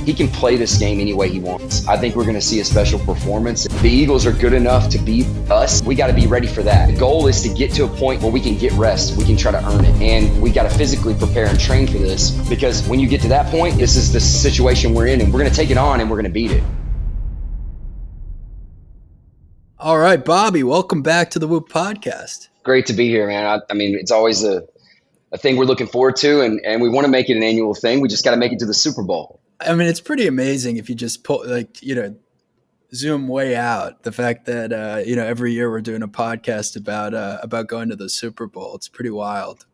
he can play this game any way he wants. I think we're going to see a special performance. If the Eagles are good enough to beat us, we got to be ready for that. The goal is to get to a point where we can get rest. We can try to earn it. And we got to physically prepare and train for this, because when you get to that point, this is the situation we're in, and we're going to take it on and we're going to beat it. All right, Bobby, welcome back to the Whoop Podcast. Great to be here, man. I mean, it's always a thing we're looking forward to, and we want to make it an annual thing. We just got to make it to the Super Bowl. I mean, it's pretty amazing if you just pull, zoom way out. The fact that, every year we're doing a podcast about going to the Super Bowl. It's pretty wild.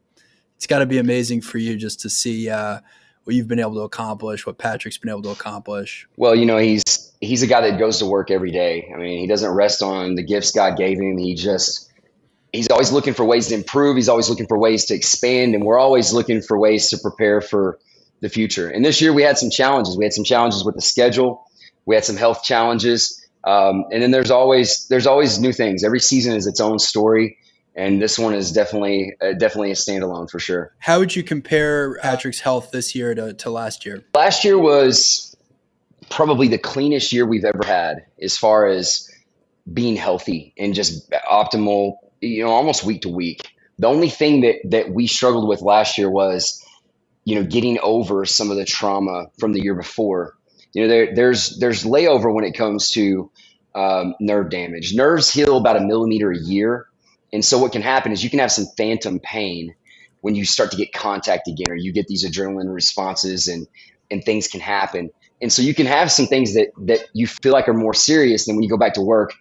It's got to be amazing for you just to see what you've been able to accomplish, what Patrick's been able to accomplish. Well, he's a guy that goes to work every day. I mean, he doesn't rest on the gifts God gave him. He's always looking for ways to improve. He's always looking for ways to expand, and we're always looking for ways to prepare for the future. And this year we had some challenges. We had some challenges with the schedule. We had some health challenges. And then there's always new things. Every season is its own story. And this one is definitely a standalone for sure. How would you compare Patrick's health this year to last year? Last year was probably the cleanest year we've ever had as far as being healthy and just optimal, almost week to week. The only thing that we struggled with last year was, getting over some of the trauma from the year before. There's layover when it comes to nerve damage. Nerves heal about 1 millimeter a year. And so what can happen is you can have some phantom pain when you start to get contact again, or you get these adrenaline responses and things can happen. And so you can have some things that you feel like are more serious than when you go back to work,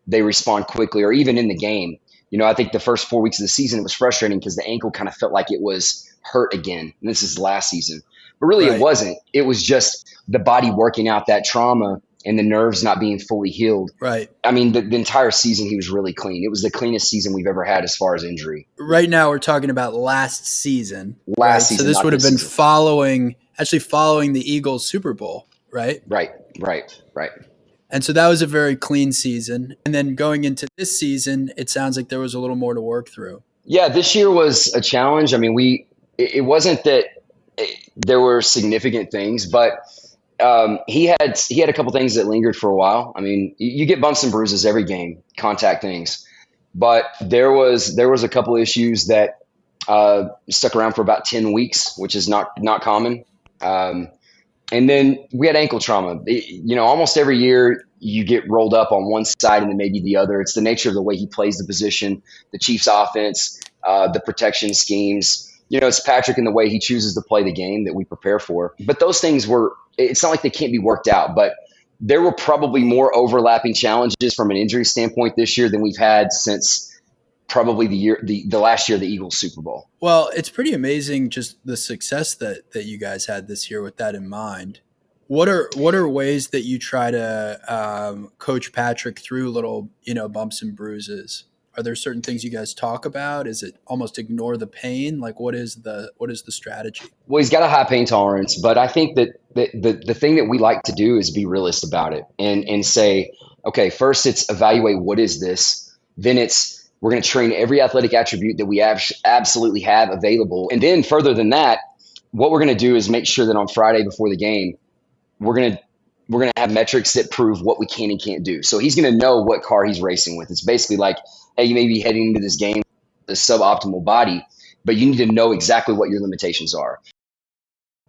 they respond quickly, or even in the game. I think the first 4 weeks of the season, it was frustrating because the ankle kind of felt like it was hurt again. And this is last season. But really It wasn't. It was just the body working out that trauma and the nerves not being fully healed. Right. I mean, the entire season, he was really clean. It was the cleanest season we've ever had as far as injury. Right now, we're talking about last season. Last season. So this would have been following the Eagles Super Bowl, right? Right. And so that was a very clean season. And then going into this season, it sounds like there was a little more to work through. Yeah, this year was a challenge. I mean, it wasn't that there were significant things, but he had a couple things that lingered for a while. I mean, you get bumps and bruises every game, contact things, but there was a couple issues that stuck around for about 10 weeks, which is not common. And then we had ankle trauma. Almost every year you get rolled up on one side and then maybe the other. It's the nature of the way he plays the position, the Chiefs offense, the protection schemes. It's Patrick and the way he chooses to play the game that we prepare for. But those things it's not like they can't be worked out, but there were probably more overlapping challenges from an injury standpoint this year than we've had since probably the last year of the Eagles Super Bowl. Well, it's pretty amazing just the success that you guys had this year with that in mind. What are ways that you try to coach Patrick through little, bumps and bruises? Are there certain things you guys talk about? Is it almost ignore the pain? Like what is the strategy? Well, he's got a high pain tolerance, but I think that the thing that we like to do is be realist about it and say, okay, first it's evaluate what is this. Then we're going to train every athletic attribute that we absolutely have available. And then further than that, what we're going to do is make sure that on Friday before the game, we're going to have metrics that prove what we can and can't do. So he's going to know what car he's racing with. It's basically like, hey, you may be heading into this game with a suboptimal body, but you need to know exactly what your limitations are.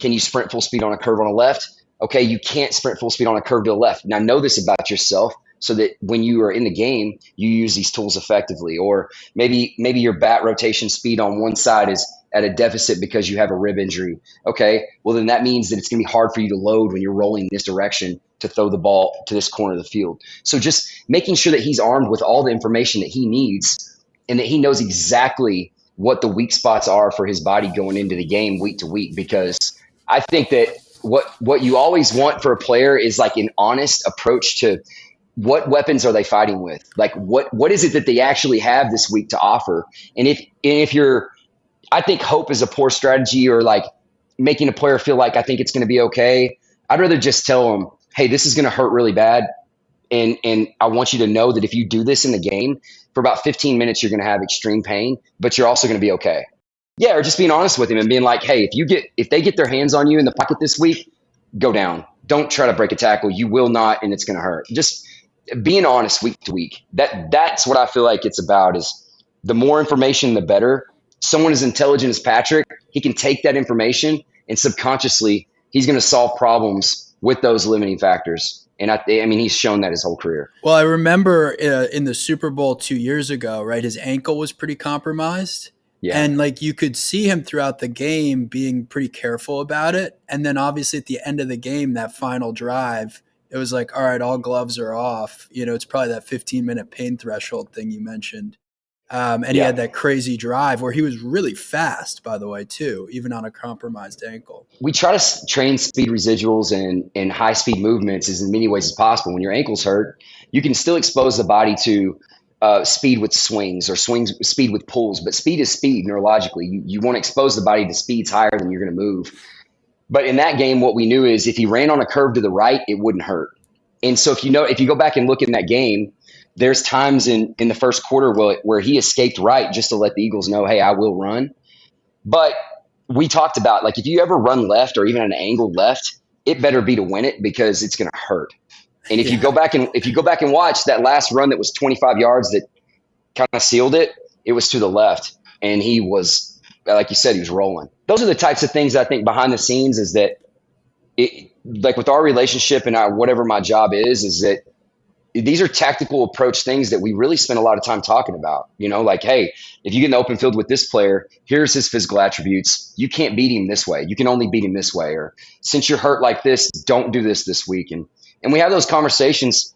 Can you sprint full speed on a curve on a left? Okay, you can't sprint full speed on a curve to the left. Now know this about yourself, so that when you are in the game, you use these tools effectively. Or maybe your bat rotation speed on one side is at a deficit because you have a rib injury. Okay, well then that means that it's going to be hard for you to load when you're rolling this direction to throw the ball to this corner of the field. So just making sure that he's armed with all the information that he needs and that he knows exactly what the weak spots are for his body going into the game week to week. Because I think that what you always want for a player is like an honest approach to what weapons are they fighting with? Like what is it that they actually have this week to offer? And if you're, I think hope is a poor strategy, or like making a player feel like I think it's going to be okay. I'd rather just tell them, hey, this is going to hurt really bad. And I want you to know that if you do this in the game for about 15 minutes, you're going to have extreme pain, but you're also going to be okay. Yeah. Or just being honest with him and being like, hey, if they get their hands on you in the pocket this week, go down. don't try to break a tackle. You will not, and it's going to hurt. Just being honest week to week. That's what I feel like it's about is the more information, the better. Someone as intelligent as Patrick, he can take that information and subconsciously he's going to solve problems with those limiting factors. And I mean, he's shown that his whole career. Well, I remember in the Super Bowl 2 years ago, right? His ankle was pretty compromised. Yeah. And like you could see him throughout the game being pretty careful about it. And then obviously at the end of the game, that final drive, it was like, all right, all gloves are off. You know, it's probably that 15-minute pain threshold thing you mentioned. And he had that crazy drive where he was really fast, by the way, too, even on a compromised ankle. We try to train speed residuals and high-speed movements in many ways as possible. When your ankle's hurt, you can still expose the body to speed with swings or speed with pulls. But speed is speed neurologically. You want to expose the body to speeds higher than you're going to move. But in that game, what we knew is if he ran on a curve to the right, it wouldn't hurt. And so if you go back and look in that game, there's times in the first quarter where he escaped right just to let the Eagles know, hey, I will run. But we talked about, like, if you ever run left or even an angled left, it better be to win it because it's going to hurt. And if you go back and watch that last run that was 25 yards that kind of sealed it, it was to the left. And he was, like you said, he was rolling. Those are the types of things I think behind the scenes is that, like with our relationship and whatever my job is that these are tactical approach things that we really spend a lot of time talking about. You know, like, hey, if you get in the open field with this player, here's his physical attributes. You can't beat him this way. You can only beat him this way. Or since you're hurt like this, don't do this week. And we have those conversations,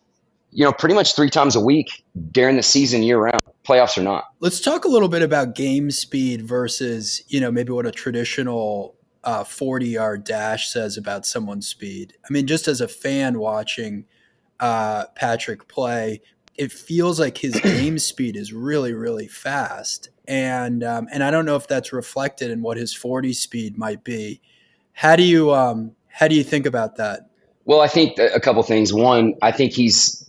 you know, pretty much 3 times a week during the season year round, playoffs or not. Let's talk a little bit about game speed versus, you know, maybe what a traditional 40-yard dash says about someone's speed. I mean, just as a fan watching Patrick play, it feels like his game speed is really, really fast. And I don't know if that's reflected in what his 40 speed might be. How do you think about that? Well, I think a couple things. One, I think he's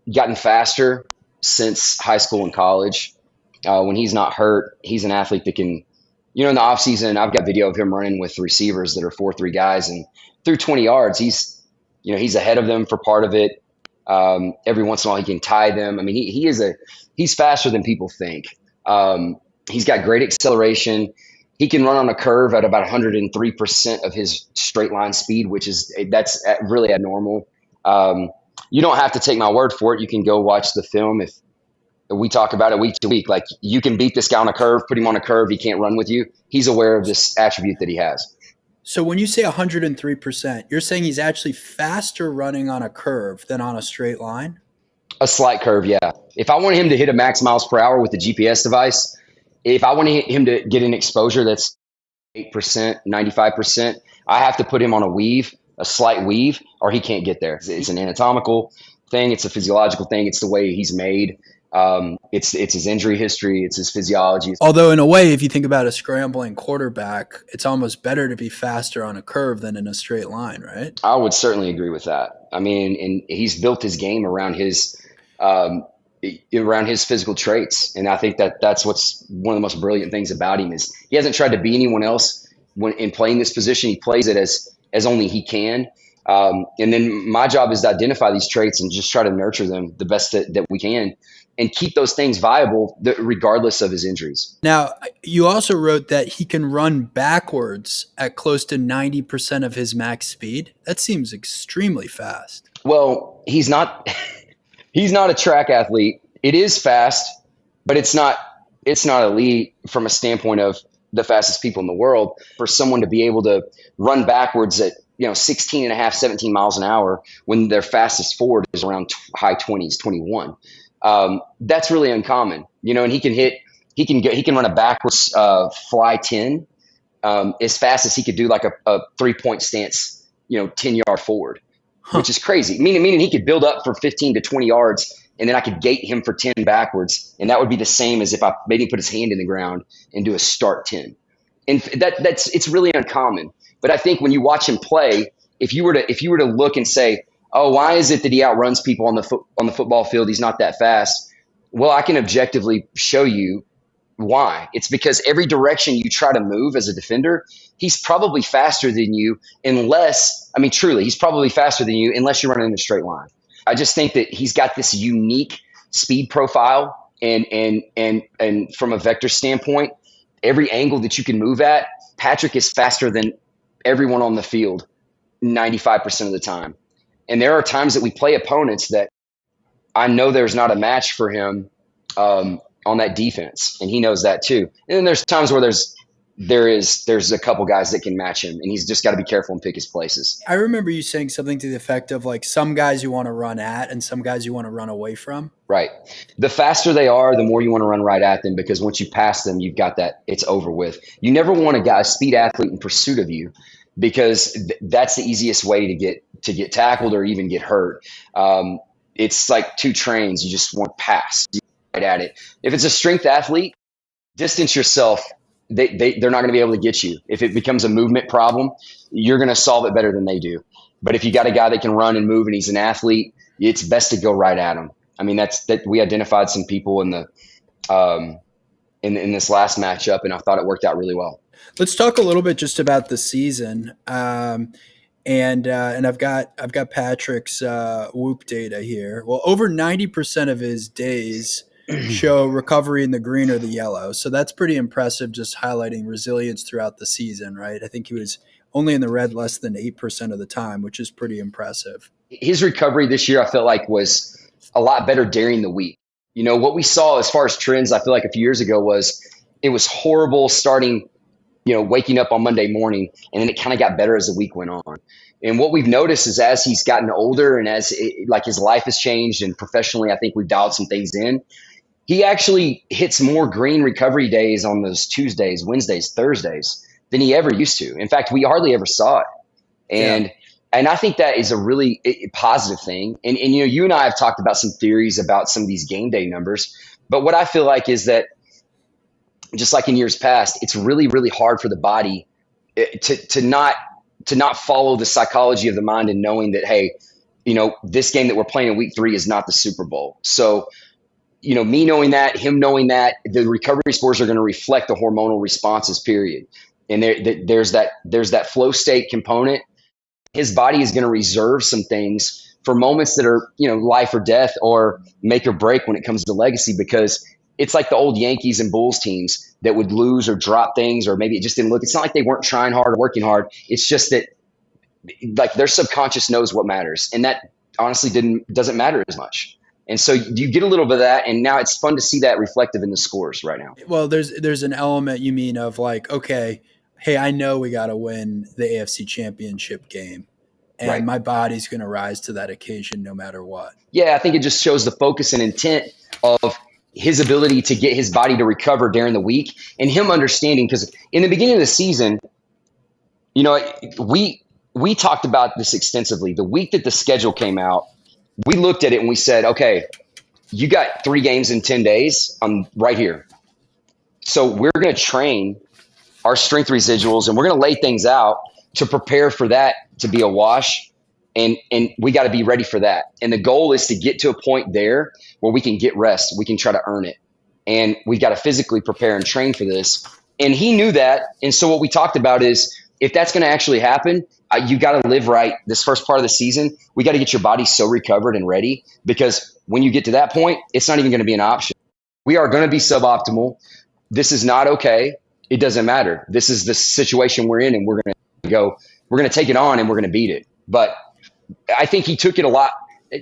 gotten faster since high school and college. When he's not hurt, he's an athlete that can, you know, in the offseason, I've got video of him running with receivers that are 4-3 guys, and through 20 yards, he's ahead of them for part of it. Every once in a while, he can tie them. I mean, he's faster than people think. He's got great acceleration. He can run on a curve at about 103% of his straight line speed, that's really abnormal. You don't have to take my word for it. You can go watch the film. If we talk about it week to week, like you can beat this guy on a curve, put him on a curve. He can't run with you. He's aware of this attribute that he has. So when you say 103%, you're saying he's actually faster running on a curve than on a straight line? A slight curve, yeah. If I want him to hit a max miles per hour with the GPS device, if I want him to get an exposure that's 8%, 95%, I have to put him on a slight weave, or he can't get there. It's an anatomical thing. It's a physiological thing. It's the way he's made. It's his injury history. It's his physiology. Although in a way, if you think about a scrambling quarterback, it's almost better to be faster on a curve than in a straight line, right? I would certainly agree with that. I mean, and he's built his game around his physical traits. And I think that's what's one of the most brilliant things about him is he hasn't tried to be anyone else when in playing this position. He plays it as only he can. And then my job is to identify these traits and just try to nurture them the best that we can and keep those things viable regardless of his injuries. Now, you also wrote that he can run backwards at close to 90% of his max speed. That seems extremely fast. Well, he's not a track athlete. It is fast, but it's not elite from a standpoint of the fastest people in the world. For someone to be able to run backwards at 16 and a half, 17 miles an hour when their fastest forward is around high 20s, 21. That's really uncommon, and he can run a backwards fly 10 as fast as he could do like a 3-point stance, 10-yard forward, which is crazy. Meaning he could build up for 15 to 20 yards and then I could gate him for 10 backwards. And that would be the same as if I made him put his hand in the ground and do a start 10. And it's really uncommon. But I think when you watch him play, if you were to look and say, oh, why is it that he outruns people on the football field? He's not that fast. Well, I can objectively show you Why? It's because every direction you try to move as a defender, he's probably faster than you truly, he's probably faster than you unless you're running in a straight line. I just think that he's got this unique speed profile and from a vector standpoint, every angle that you can move at, Patrick is faster than everyone on the field 95% of the time. And there are times that we play opponents that I know there's not a match for him on that defense, and he knows that too. And then there's times where there's a couple guys that can match him, and he's just got to be careful and pick his places. I remember you saying something to the effect of like some guys you want to run at and some guys you want to run away from. Right. The faster they are, the more you want to run right at them, because once you pass them, you've got that, it's over with. You never want a speed athlete in pursuit of you, because that's the easiest way to get tackled or even get hurt. It's like two trains. You just want to pass right at it. If it's a strength athlete, distance yourself. They're not going to be able to get you. If it becomes a movement problem, you're going to solve it better than they do. But if you got a guy that can run and move and he's an athlete, it's best to go right at him. I mean, that we identified some people in this last matchup, and I thought it worked out really well. Let's talk a little bit just about the season. And I've got Patrick's Whoop data here. Well, over 90% of his days show recovery in the green or the yellow. So that's pretty impressive, just highlighting resilience throughout the season, right? I think he was only in the red less than 8% of the time, which is pretty impressive. His recovery this year, I felt like, was a lot better during the week. You know, what we saw as far as trends, I feel like a few years ago it was horrible starting, waking up on Monday morning, and then it kind of got better as the week went on. And what we've noticed is as he's gotten older and as his life has changed, and professionally, I think we've dialed some things in, he actually hits more green recovery days on those Tuesdays, Wednesdays, Thursdays than he ever used to. In fact, we hardly ever saw it. And I think that is a really positive thing. And you and I have talked about some theories about some of these game day numbers. But what I feel like is that, just like in years past, it's really, really hard for the body to not follow the psychology of the mind and knowing that, hey, this game that we're playing in week 3 is not the Super Bowl. So, me knowing that, him knowing that, the recovery scores are going to reflect the hormonal responses, period. And there's that flow state component. His body is going to reserve some things for moments that are, life or death or make or break when it comes to legacy, because it's like the old Yankees and Bulls teams that would lose or drop things, or maybe it just didn't look. It's not like they weren't trying hard or working hard. It's just that like their subconscious knows what matters. And that honestly doesn't matter as much. And so you get a little bit of that, and now it's fun to see that reflective in the scores right now. Well, there's an element, you mean, of like, okay, hey, I know we got to win the AFC Championship game, and right. My body's going to rise to that occasion no matter what. Yeah, I think it just shows the focus and intent of his ability to get his body to recover during the week, and him understanding, because in the beginning of the season, we talked about this extensively. The week that the schedule came out, we looked at it and we said, okay, you got 3 games in 10 days. I'm right here. So we're going to train our strength residuals, and we're going to lay things out to prepare for that to be a wash. And we got to be ready for that. And the goal is to get to a point there where we can get rest. We can try to earn it. And we got to physically prepare and train for this. And he knew that. And so what we talked about is, if that's going to actually happen, you got to live right this first part of the season. We got to get your body so recovered and ready, because when you get to that point, it's not even going to be an option. We are going to be suboptimal. This is not okay. It doesn't matter. This is the situation we're in, and we're going to take it on, and we're going to beat it. But I think he took it a lot.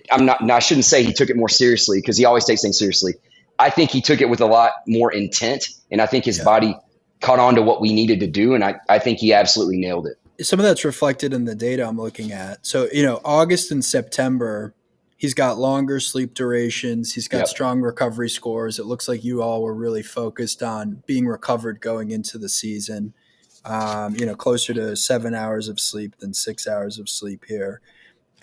I shouldn't say he took it more seriously, because he always takes things seriously. I think he took it with a lot more intent, and I think his body caught on to what we needed to do, and I think he absolutely nailed it. Some of that's reflected in the data I'm looking at. So, August and September, he's got longer sleep durations. He's got strong recovery scores. It looks like you all were really focused on being recovered going into the season, closer to 7 hours of sleep than 6 hours of sleep here.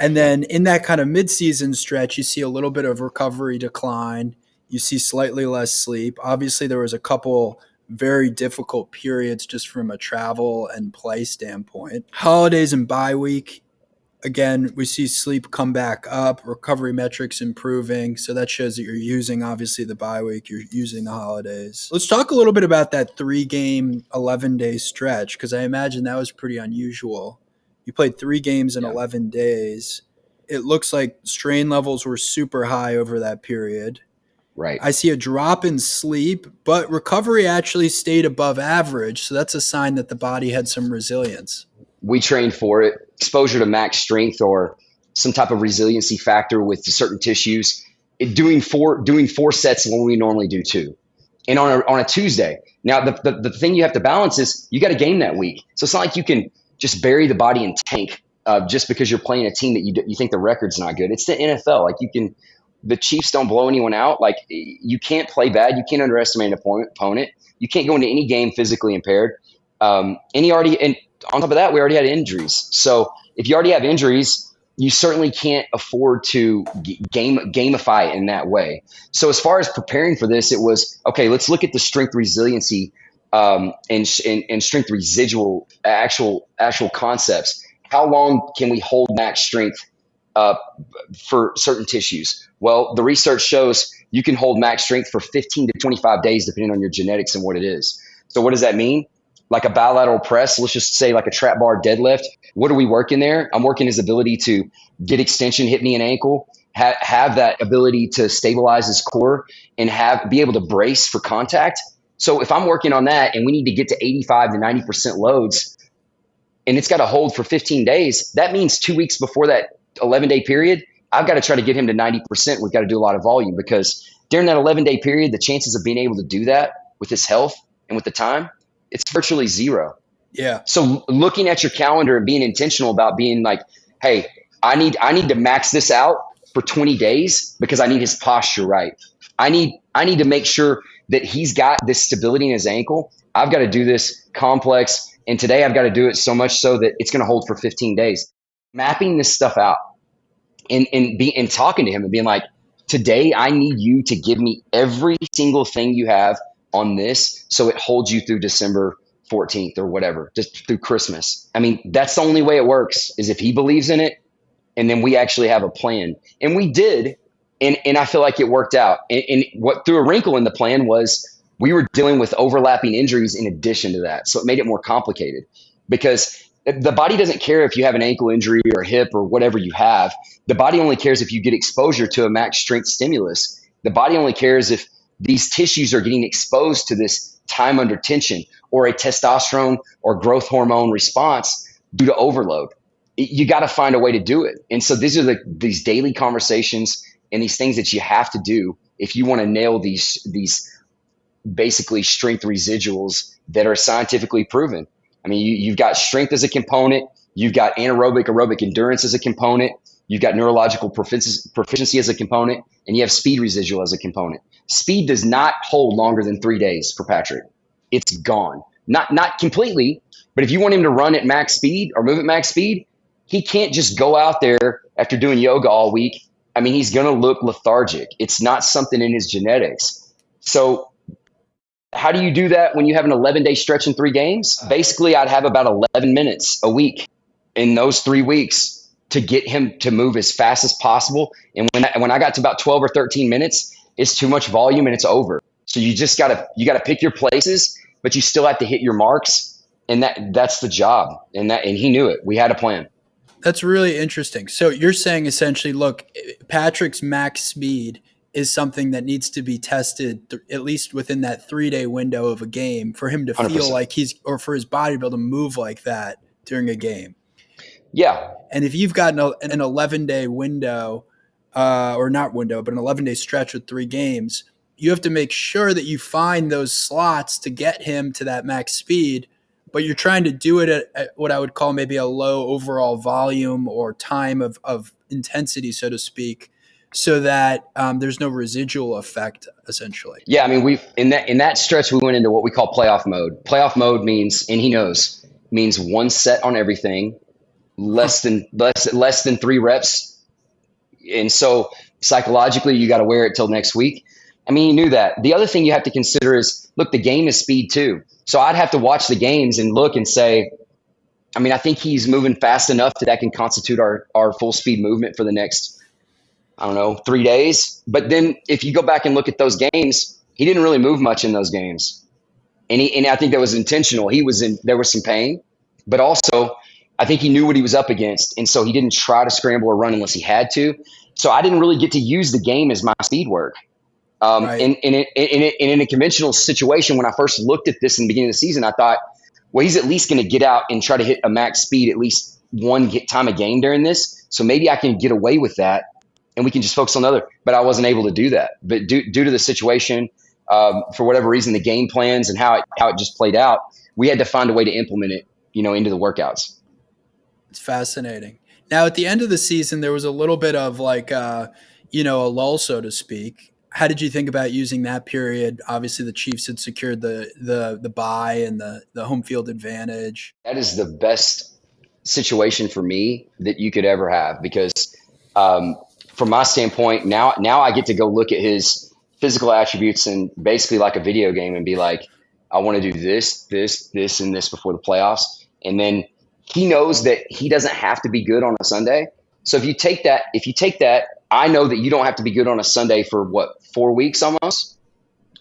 And then in that kind of midseason stretch, you see a little bit of recovery decline. You see slightly less sleep. Obviously, there was a couple very difficult periods just from a travel and play standpoint. Holidays and bye week, again, we see sleep come back up, recovery metrics improving. So that shows that you're using, obviously, the bye week, you're using the holidays. Let's talk a little bit about that 3-game, 11-day stretch, because I imagine that was pretty unusual. You played 3 games in 11 days. It looks like strain levels were super high over that period. Right. I see a drop in sleep, but recovery actually stayed above average. So that's a sign that the body had some resilience. We trained for it. Exposure to max strength or some type of resiliency factor with certain tissues. Doing four sets when we normally do 2. And on a Tuesday. Now, the thing you have to balance is you got a game that week. So it's not like you can just bury the body in tank just because you're playing a team that you think the record's not good. It's the NFL. Like the Chiefs don't blow anyone out. Like you can't play bad. You can't underestimate an opponent. You can't go into any game physically impaired. And on top of that, we already had injuries. So if you already have injuries, you certainly can't afford to gamify it in that way. So as far as preparing for this, it was, okay, let's look at the strength resiliency and strength residual actual concepts. How long can we hold max strength for certain tissues? Well, the research shows you can hold max strength for 15 to 25 days, depending on your genetics and what it is. So what does that mean? Like a bilateral press, let's just say like a trap bar deadlift. What are we working there? I'm working his ability to get extension, hip, knee, and ankle, have that ability to stabilize his core and be able to brace for contact. So if I'm working on that and we need to get to 85 to 90% loads and it's got to hold for 15 days, that means 2 weeks before that 11-day period, I've got to try to get him to 90%. We've got to do a lot of volume because during that 11-day period, the chances of being able to do that with his health and with the time, it's virtually zero. Yeah. So looking at your calendar and being intentional about being like, hey, I need to max this out for 20 days because I need his posture right. I need to make sure that he's got this stability in his ankle. I've got to do this complex. And today I've got to do it so much so that it's going to hold for 15 days. Mapping this stuff out and talking to him and being like, today I need you to give me every single thing you have on this so it holds you through December 14th or whatever, just through Christmas. I mean, that's the only way it works is if he believes in it and then we actually have a plan. And we did, and I feel like it worked out. And what threw a wrinkle in the plan was we were dealing with overlapping injuries in addition to that. So it made it more complicated because the body doesn't care if you have an ankle injury or hip or whatever you have. The body only cares if you get exposure to a max strength stimulus. The body only cares if these tissues are getting exposed to this time under tension or a testosterone or growth hormone response due to overload. You got to find a way to do it. And so these are these daily conversations and these things that you have to do if you want to nail these basically strength residuals that are scientifically proven. I mean, you've got strength as a component. You've got aerobic endurance as a component. You've got neurological proficiency as a component, and you have speed residual as a component. Speed does not hold longer than 3 days for Patrick. It's gone. Not completely, but if you want him to run at max speed or move at max speed, he can't just go out there after doing yoga all week. I mean, he's going to look lethargic. It's not something in his genetics. So how do you do that when you have an 11-day stretch in 3 games? Basically, I'd have about 11 minutes a week in those 3 weeks to get him to move as fast as possible. And when I got to about 12 or 13 minutes, it's too much volume and it's over. So you just gotta pick your places, but you still have to hit your marks, and that's the job. And he knew it. We had a plan. That's really interesting. So you're saying essentially, look, Patrick's max speed is something that needs to be tested at least within that 3-day window of a game for him to 100%. Feel like or for his body to be able to move like that during a game. Yeah. And if you've got an 11-day window, or not window, but an 11-day stretch with 3 games, you have to make sure that you find those slots to get him to that max speed, but you're trying to do it at what I would call maybe a low overall volume or time of intensity, so to speak, so that there's no residual effect, essentially. Yeah, I mean, in that stretch, we went into what we call playoff mode. Playoff mode means, and he knows, means 1 set on everything, less than 3 reps. And so psychologically, you got to wear it till next week. I mean, you knew that. The other thing you have to consider is, look, the game is speed too. So I'd have to watch the games and look and say, I mean, I think he's moving fast enough that can constitute our full speed movement for the next, I don't know, 3 days. But then if you go back and look at those games, he didn't really move much in those games. And I think that was intentional. There was some pain, but also I think he knew what he was up against. And so he didn't try to scramble or run unless he had to. So I didn't really get to use the game as my speed work. Right. In a conventional situation, when I first looked at this in the beginning of the season, I thought, well, he's at least going to get out and try to hit a max speed at least one time a game during this. So maybe I can get away with that and we can just focus on the other. But I wasn't able to do that. But due to the situation, for whatever reason, the game plans and how it just played out, we had to find a way to implement it, into the workouts. It's fascinating. Now, at the end of the season, there was a little bit of like, a lull, so to speak. How did you think about using that period? Obviously, the Chiefs had secured the bye and the home field advantage. That is the best situation for me that you could ever have because from my standpoint, now I get to go look at his physical attributes and basically like a video game and be like, I want to do this, and this before the playoffs. And then he knows that he doesn't have to be good on a Sunday. So if you take that, I know that you don't have to be good on a Sunday for 4 weeks almost.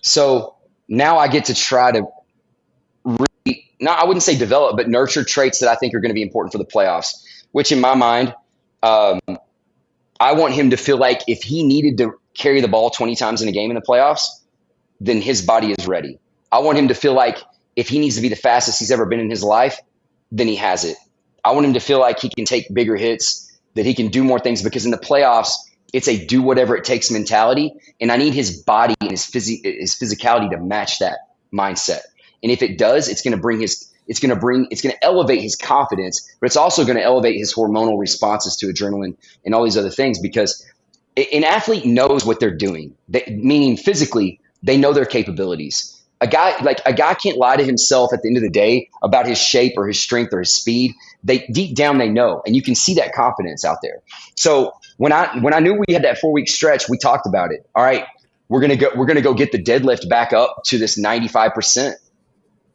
So now I get to try to I wouldn't say develop, but nurture traits that I think are going to be important for the playoffs, which in my mind, I want him to feel like if he needed to carry the ball 20 times in a game in the playoffs, then his body is ready. I want him to feel like if he needs to be the fastest he's ever been in his life, then he has it. I want him to feel like he can take bigger hits, that he can do more things because in the playoffs, it's a do whatever it takes mentality. And I need his body and his physicality to match that mindset. And if it does, it's going to elevate his confidence, but it's also going to elevate his hormonal responses to adrenaline and all these other things because an athlete knows what they're doing, meaning physically, they know their capabilities. A guy can't lie to himself at the end of the day about his shape or his strength or his speed. Deep down they know, and you can see that confidence out there. So when I knew we had that 4-week stretch, we talked about it. All right, we're gonna go get the deadlift back up to this 95%.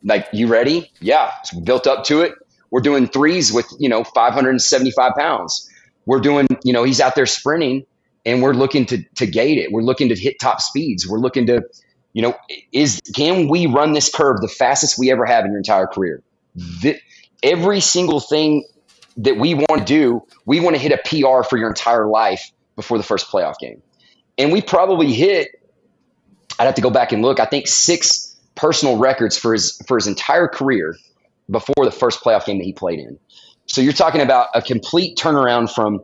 Like, you ready? Yeah, so we built up to it. We're doing threes with 575 pounds. We're doing he's out there sprinting, and we're looking to gate it. We're looking to hit top speeds. We're looking to can we run this curve the fastest we ever have in your entire career? Every single thing that we want to do, we want to hit a PR for your entire life before the first playoff game. And we probably hit, I'd have to go back and look, I think 6 personal records for his entire career before the first playoff game that he played in. So you're talking about a complete turnaround from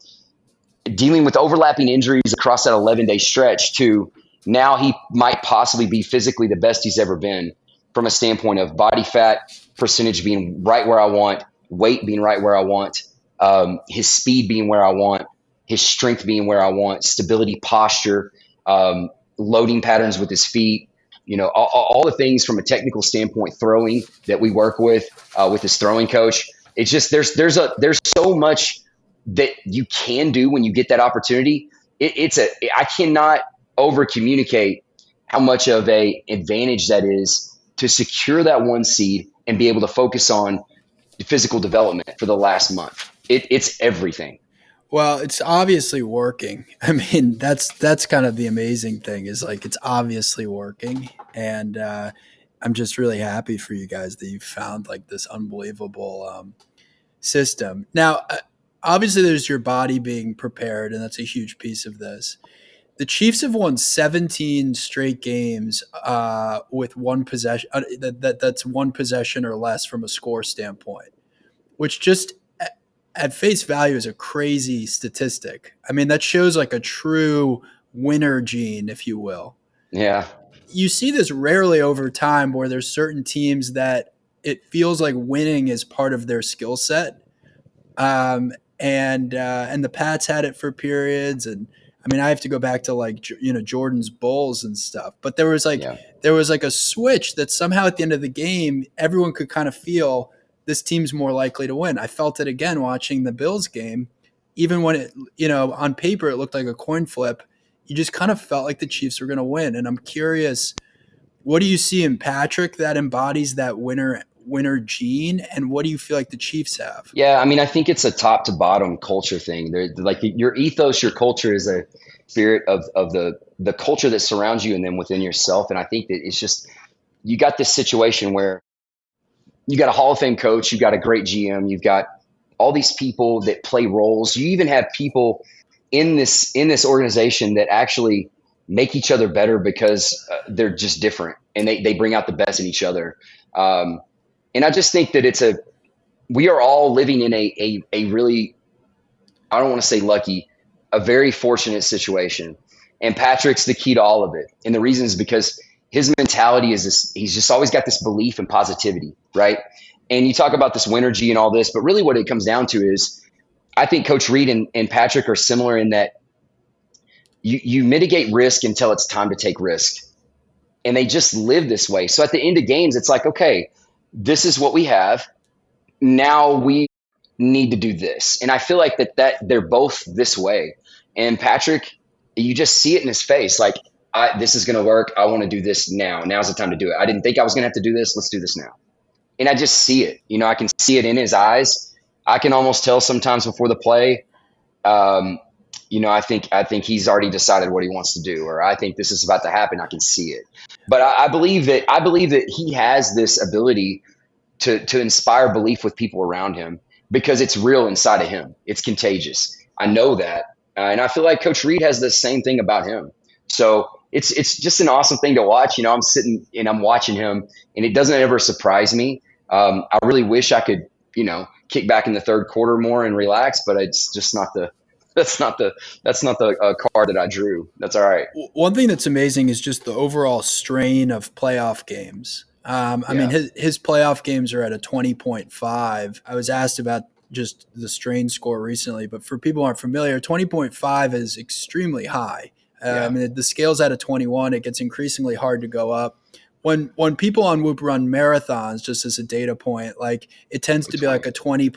dealing with overlapping injuries across that 11-day stretch to now he might possibly be physically the best he's ever been from a standpoint of body fat percentage being right where I want, weight being right where I want, his speed being where I want, his strength being where I want, stability, posture, loading patterns with his feet, all the things from a technical standpoint, throwing that we work with his throwing coach. It's just there's so much that you can do when you get that opportunity. I cannot over communicate how much of a advantage that is to secure that 1 seed and be able to focus on physical development for the last month. It's everything. Well, it's obviously working. I mean, that's kind of the amazing thing is like it's obviously working, and I'm just really happy for you guys that you found like this unbelievable system. Now, obviously, there's your body being prepared, and that's a huge piece of this. The Chiefs have won 17 straight games with one possession. That's one possession or less from a score standpoint, which just at face value is a crazy statistic. I mean, that shows like a true winner gene, if you will. Yeah. You see this rarely over time where there's certain teams that it feels like winning is part of their skill set. And the Pats had it for periods. And I mean, I have to go back to like, Jordan's Bulls and stuff, but there was like a switch that somehow at the end of the game, everyone could kind of feel this team's more likely to win. I felt it again watching the Bills game, even when it, on paper, it looked like a coin flip. You just kind of felt like the Chiefs were going to win. And I'm curious, what do you see in Patrick that embodies that winner winner gene, and what do you feel like the Chiefs have? Yeah, I mean, I think it's a top to bottom culture thing. Like your ethos, your culture is a spirit of the culture that surrounds you and then within yourself. And I think that it's just you got this situation where you got a Hall of Fame coach, you got a great GM, you've got all these people that play roles. You even have people in this organization that actually make each other better because they're just different and they bring out the best in each other. And I just think that we are all living in a really, I don't want to say lucky, a very fortunate situation. And Patrick's the key to all of it. And the reason is because his mentality is this, he's just always got this belief and positivity, right? And you talk about this Winergy and all this, but really what it comes down to is I think Coach Reed and Patrick are similar in that you mitigate risk until it's time to take risk. And they just live this way. So at the end of games, it's like, okay, this is what we have. Now we need to do this. And I feel like that they're both this way. And Patrick, you just see it in his face. Like, this is going to work. I want to do this now. Now's the time to do it. I didn't think I was going to have to do this. Let's do this now. And I just see it. I can see it in his eyes. I can almost tell sometimes before the play, I think he's already decided what he wants to do, or I think this is about to happen. I can see it. But I believe that he has this ability to inspire belief with people around him because it's real inside of him. It's contagious. I know that. And I feel like Coach Reed has the same thing about him. So it's just an awesome thing to watch. I'm sitting and I'm watching him, and it doesn't ever surprise me. I really wish I could, kick back in the third quarter more and relax, but it's just that's not the card that I drew. That's all right. One thing that's amazing is just the overall strain of playoff games. I mean, his playoff games are at a 20.5. I was asked about just the strain score recently, but for people who aren't familiar, 20.5 is extremely high. I mean, the scale's at a 21. It gets increasingly hard to go up. When people on Whoop run marathons, just as a data point, like it tends to be like a 20.0,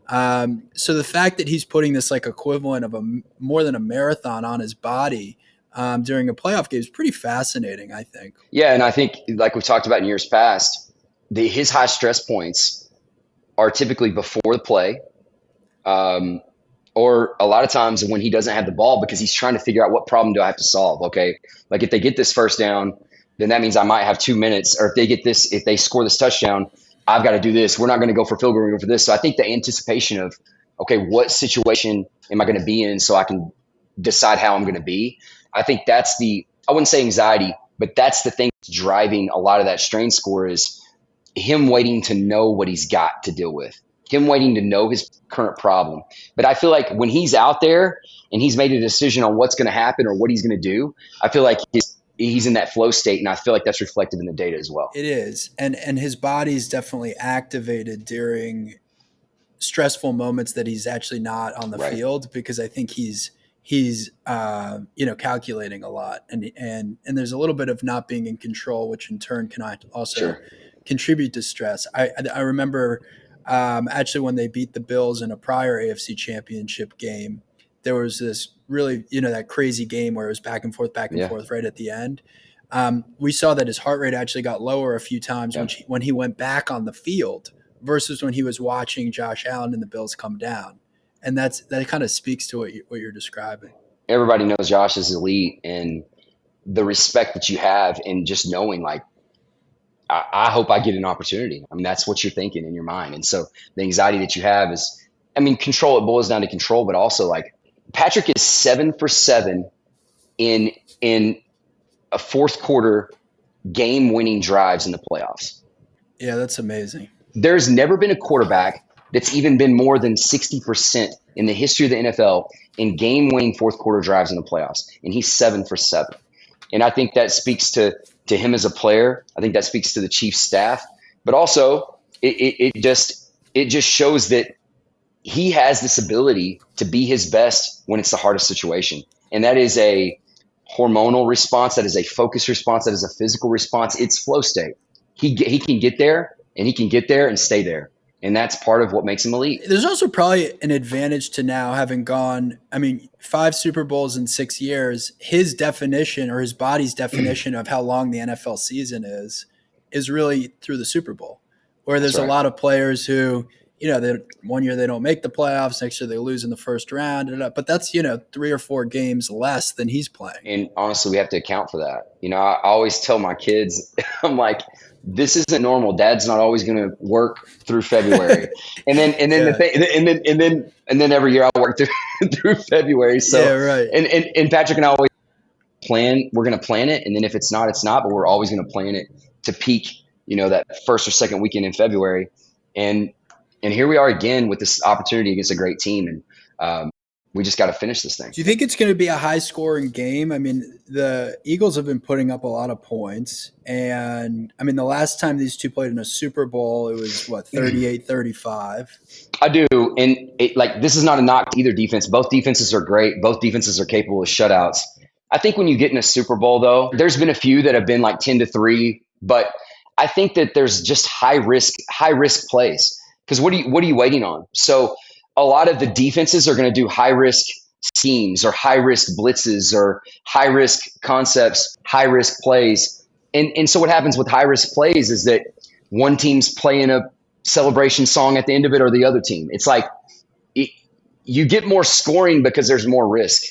20.2. So the fact that he's putting this like equivalent of more than a marathon on his body during a playoff game is pretty fascinating, I think. Yeah, and I think like we've talked about in years past, his high stress points are typically before the play, or a lot of times when he doesn't have the ball because he's trying to figure out what problem do I have to solve. Okay, like if they get this first down, then that means I might have 2 minutes, or if they score this touchdown, I've got to do this. We're not going to go for field goal. We're going to go for this. So I think the anticipation of, okay, what situation am I going to be in so I can decide how I'm going to be? I think that's I wouldn't say anxiety, but that's the thing that's driving a lot of that strain score is him waiting to know what he's got to deal with, him waiting to know his current problem. But I feel like when he's out there and he's made a decision on what's going to happen or what he's going to do, I feel like he's in that flow state, and I feel like that's reflected in the data as well. It is. And his body's definitely activated during stressful moments that he's actually not on the field, because I think he's calculating a lot, and there's a little bit of not being in control, which in turn can also contribute to stress. I remember actually when they beat the Bills in a prior AFC Championship game, there was this really, that crazy game where it was back and forth right at the end. We saw that his heart rate actually got lower a few times when he went back on the field versus when he was watching Josh Allen and the Bills come down. And that kind of speaks to what you're describing. Everybody knows Josh is elite, and the respect that you have in just knowing, like, I hope I get an opportunity. I mean, that's what you're thinking in your mind. And so the anxiety that you have is, I mean, control, it boils down to control, but also like Patrick is 7 for 7 in a fourth quarter game-winning drives in the playoffs. Yeah, that's amazing. There's never been a quarterback that's even been more than 60% in the history of the NFL in game-winning fourth quarter drives in the playoffs, and he's 7 for 7. And I think that speaks to him as a player. I think that speaks to the Chiefs staff, but also it just shows that he has this ability to be his best when it's the hardest situation. And that is a hormonal response. That is a focus response. That is a physical response. It's flow state. He can get there, and he can get there and stay there. And that's part of what makes him elite. There's also probably an advantage to now having gone, 5 Super Bowls in 6 years. His definition, or his body's definition of how long the NFL season is is really through the Super Bowl, where That's there's a right. lot of players who, one year they don't make the playoffs, next year they lose in the first round, but that's 3 or 4 games less than he's playing. And honestly, we have to account for that. I always tell my kids, I'm like, this isn't normal. Dad's not always going to work through February, and then the Yeah. thing, and then every year I work through February. So, Yeah, right. and Patrick and I always plan. We're going to plan it, and then if it's not, it's not. But we're always going to plan it to peak. That first or second weekend in February, and here we are again with this opportunity against a great team, and we just got to finish this thing. Do you think it's going to be a high scoring game? I mean, the Eagles have been putting up a lot of points. And I mean, the last time these two played in a Super Bowl, it was 38-35. I do. And this is not a knock to either defense. Both defenses are great. Both defenses are capable of shutouts. I think when you get in a Super Bowl, though, there's been a few that have been like 10-3, but I think that there's just high risk plays. Because what are you waiting on? So a lot of the defenses are going to do high risk schemes or high risk blitzes or high risk concepts, high risk plays. And so what happens with high risk plays is that one team's playing a celebration song at the end of it or the other team. It's like you get more scoring because there's more risk.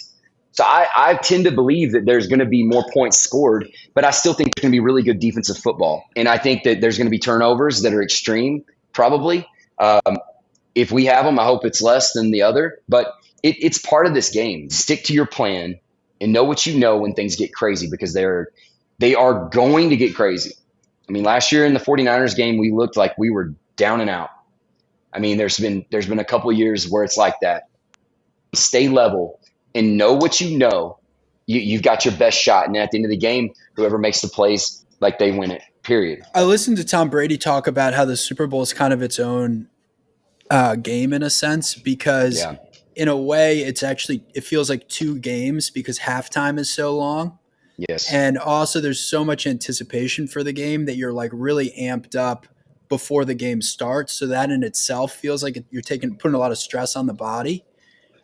So I tend to believe that there's going to be more points scored, but I still think it's going to be really good defensive football. And I think that there's going to be turnovers that are extreme, probably. If we have them, I hope it's less than the other. But it's part of this game. Stick to your plan and know what you know when things get crazy, because they are going to get crazy. I mean, last year in the 49ers game, we looked like we were down and out. I mean, there's been a couple of years where it's like that. Stay level and know what you know. You've got your best shot. And at the end of the game, whoever makes the plays, like, they win it, period. I listened to Tom Brady talk about how the Super Bowl is kind of its own game in a sense, because in a way it feels like 2 games because halftime is so long. Yes. And also there's so much anticipation for the game that you're like really amped up before the game starts. So that in itself feels like you're putting a lot of stress on the body.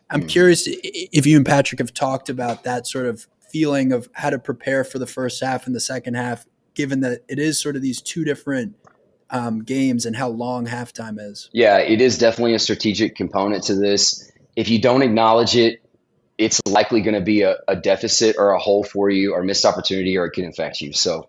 I'm curious if you and Patrick have talked about that sort of feeling of how to prepare for the first half and the second half, given that it is sort of these 2 different games and how long halftime is. Yeah, it is definitely a strategic component to this. If you don't acknowledge it, it's likely going to be a deficit or a hole for you or missed opportunity, or it can affect you. So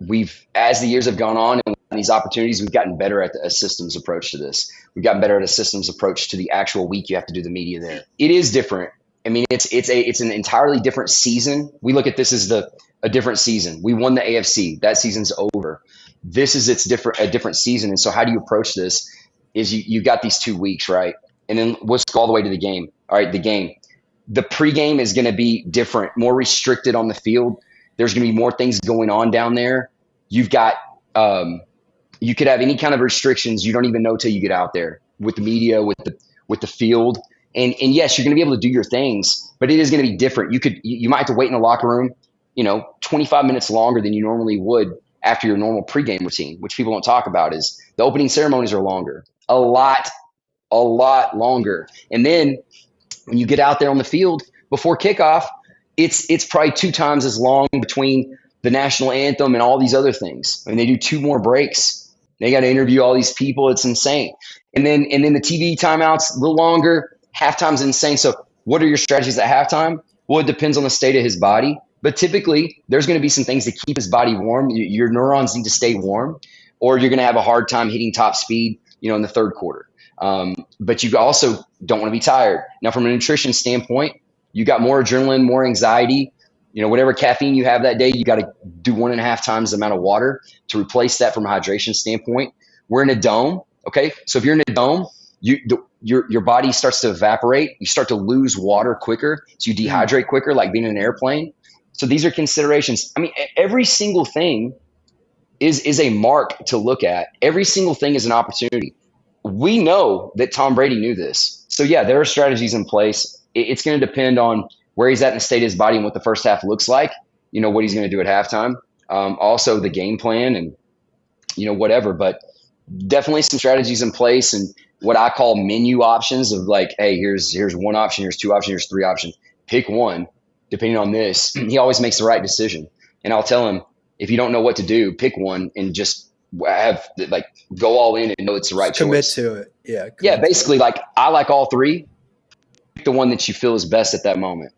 as the years have gone on and these opportunities, we've gotten better at a systems approach to this. We've gotten better at a systems approach to the actual week you have to do the media there. It is different. I mean, it's an entirely different season. We look at this as a different season. We won the AFC. That season's over. This is a different season. And so how do you approach this is you've got these 2 weeks, right? And then let's go all the way to the game. All right, the game. The pregame is going to be different, more restricted on the field. There's going to be more things going on down there. You've got you could have any kind of restrictions you don't even know till you get out there with the media, with the field. And yes, you're going to be able to do your things, but it is going to be different. You might have to wait in the locker room, 25 minutes longer than you normally would after your normal pregame routine, which people don't talk about. Is the opening ceremonies are longer, a lot longer. And then when you get out there on the field before kickoff, it's probably 2 times as long between the national anthem and all these other things. I mean, they do 2 more breaks. They got to interview all these people. It's insane. And then the TV timeouts a little longer. Halftime's insane. So what are your strategies at halftime? Well, it depends on the state of his body. But typically, there's going to be some things to keep his body warm. Your neurons need to stay warm, or you're going to have a hard time hitting top speed, in the third quarter. But you also don't want to be tired. Now, from a nutrition standpoint, you got more adrenaline, more anxiety. Whatever caffeine you have that day, you got to do 1.5 times the amount of water to replace that from a hydration standpoint. We're in a dome, okay? So if you're in a dome, your body starts to evaporate. You start to lose water quicker, so you dehydrate quicker, like being in an airplane. So these are considerations. I mean, every single thing is a mark to look at. Every single thing is an opportunity. We know that Tom Brady knew this. So, yeah, there are strategies in place. It's going to depend on where he's at in the state of his body and what the first half looks like, what he's going to do at halftime. Also the game plan and, whatever. But definitely some strategies in place and what I call menu options of like, hey, here's 1 option, here's 2 options, here's 3 options. Pick one, depending on this. He always makes the right decision. And I'll tell him, if you don't know what to do, pick one and just have like go all in and know it's the right Just commit choice. to it. Yeah, Yeah, commit to it. basically, like I like all three. Pick the one that you feel is best at that moment,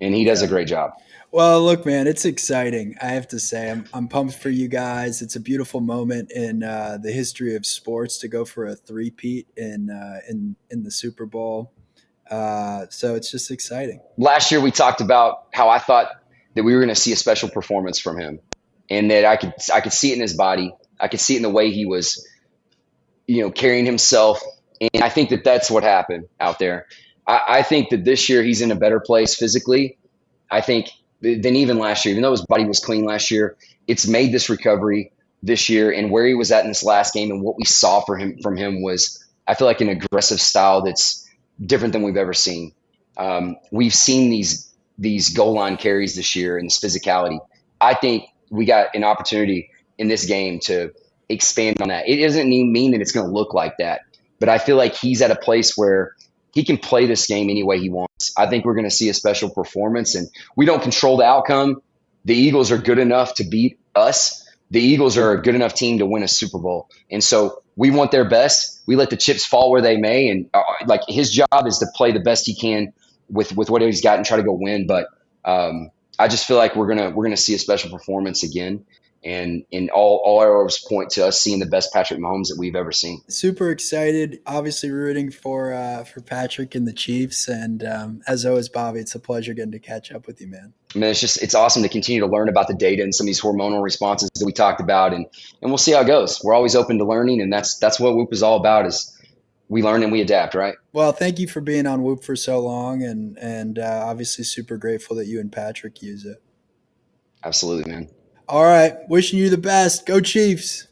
and he does a Yeah. great job. Well, look, man, it's exciting. I have to say, I'm pumped for you guys. It's a beautiful moment in the history of sports to go for a three-peat in the Super Bowl. So it's just exciting. Last year we talked about how I thought that we were going to see a special performance from him, and that I could see it in his body. I could see it in the way he was, carrying himself. And I think that that's what happened out there. I think that this year he's in a better place physically. I think than even last year, even though his body was clean last year, it's made this recovery this year, and where he was at in this last game and what we saw from him was, I feel like, an aggressive style that's different than we've ever seen. We've seen these goal line carries this year and this physicality. I think we got an opportunity in this game to expand on that. It doesn't mean that it's going to look like that, but I feel like he's at a place where he can play this game any way he wants. I think we're going to see a special performance, and we don't control the outcome. The Eagles are good enough to beat us. The Eagles are a good enough team to win a Super Bowl, and so we want their best. We let the chips fall where they may, and like his job is to play the best he can with what he's got and try to go win. But I just feel like we're gonna see a special performance again, and in all arrows point to us seeing the best Patrick Mahomes that we've ever seen. Super excited. Obviously rooting for Patrick and the Chiefs. And as always, Bobby, it's a pleasure getting to catch up with you, man. I mean, it's awesome to continue to learn about the data and some of these hormonal responses that we talked about, and we'll see how it goes. We're always open to learning, and that's what Whoop is all about. Is we learn and we adapt, right? Well, thank you for being on Whoop for so long, and obviously super grateful that you and Patrick use it. Absolutely, man. All right, wishing you the best. Go Chiefs.